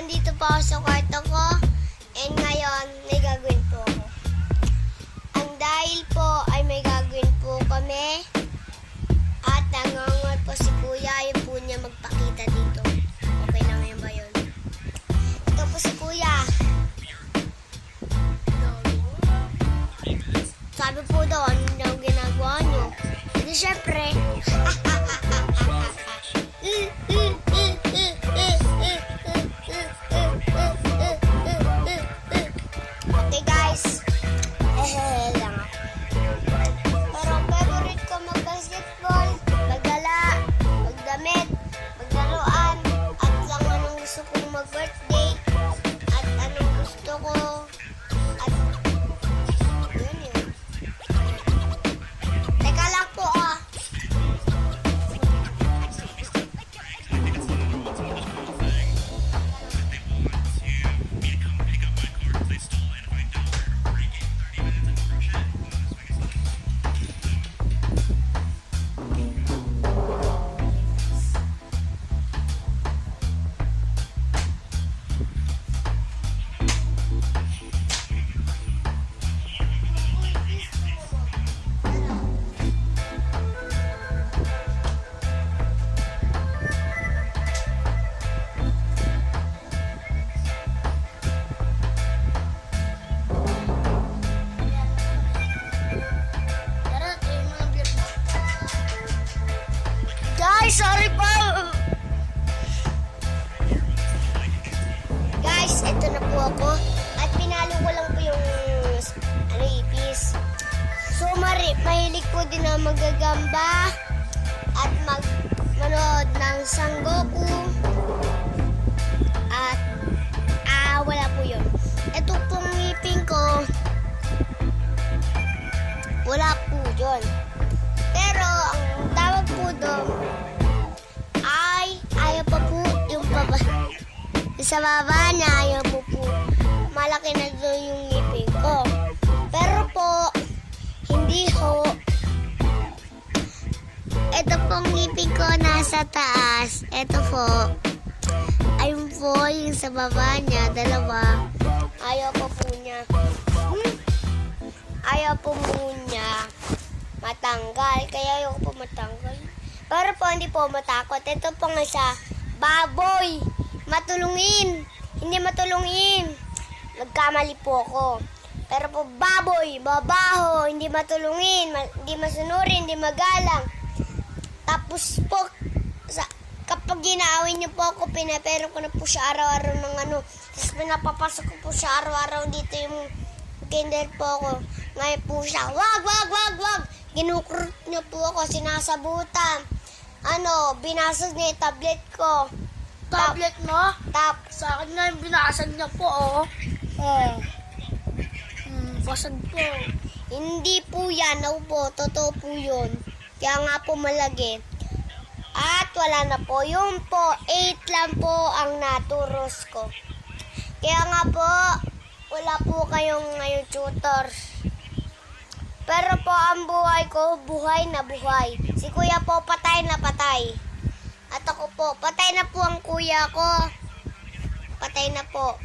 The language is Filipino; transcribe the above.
nandito pa ako sa kwarto ko. And ngayon, may gagawin po ako. Ang dahil po ay may gagawin po kami. At nangangot po si Kuya. Ayaw po niya magpakita dito. Okay na ngayon ba yun? Ito po si Kuya. Sabi po daw, ano daw ginagawa niyo? Hindi syempre. Okay guys. Lang ako. Pero favorite ko mag-basketball, maggala, magdamit, maglaruan, at lang anong gusto kong mag-birthday, at anong gusto ko, at yun yun. Teka lang po ah. Sorry po! Guys, eto na po ako. At pinalo ko lang po yung ipis. So, mahilig po din na magagamba at manood ng Sangoku. At, wala po yun. Ito pong ngipin ko, wala po yun. Pero, ang tawag po doon, ayaw pa po yung baba. Sa baba niya, ayaw po. Malaki na doon yung ngipin ko. Pero po, hindi ho. Ito pong ngipin ko nasa taas. Ito po. Ayun po, yung sa baba niya, dalawa. Ayaw pa po niya. Ayaw po niya matanggal. Kaya ayaw po matanggal. Pero po, hindi po matakot. Ito po nga siya, baboy. Matulungin. Hindi matulungin. Nagkamali po ako. Pero po, baboy, babaho, hindi matulungin, hindi masunurin, hindi magalang. Tapos po, kapag ginaawin niyo po ako, pinapero ko na po siya araw-araw ng ano. Tapos pinapapasok ko po siya araw-araw dito yung kinder po ako. Ngayon po siya, wag! Ginukurot niyo po ako, sinasabutan. Binasag niya yung tablet ko. Tablet mo? Sa akin na yung binasag niya po, oh. Basag po. Hindi po yan. Ako po, totoo po yun. Kaya nga po malagi. At wala na po. Yung po, 8 lang po ang naturos ko. Kaya nga po, wala po kayong ngayon tutors. Pero po ang buhay ko, buhay na buhay. Si kuya po, patay na patay. At ako po, patay na po ang kuya ko. Patay na po.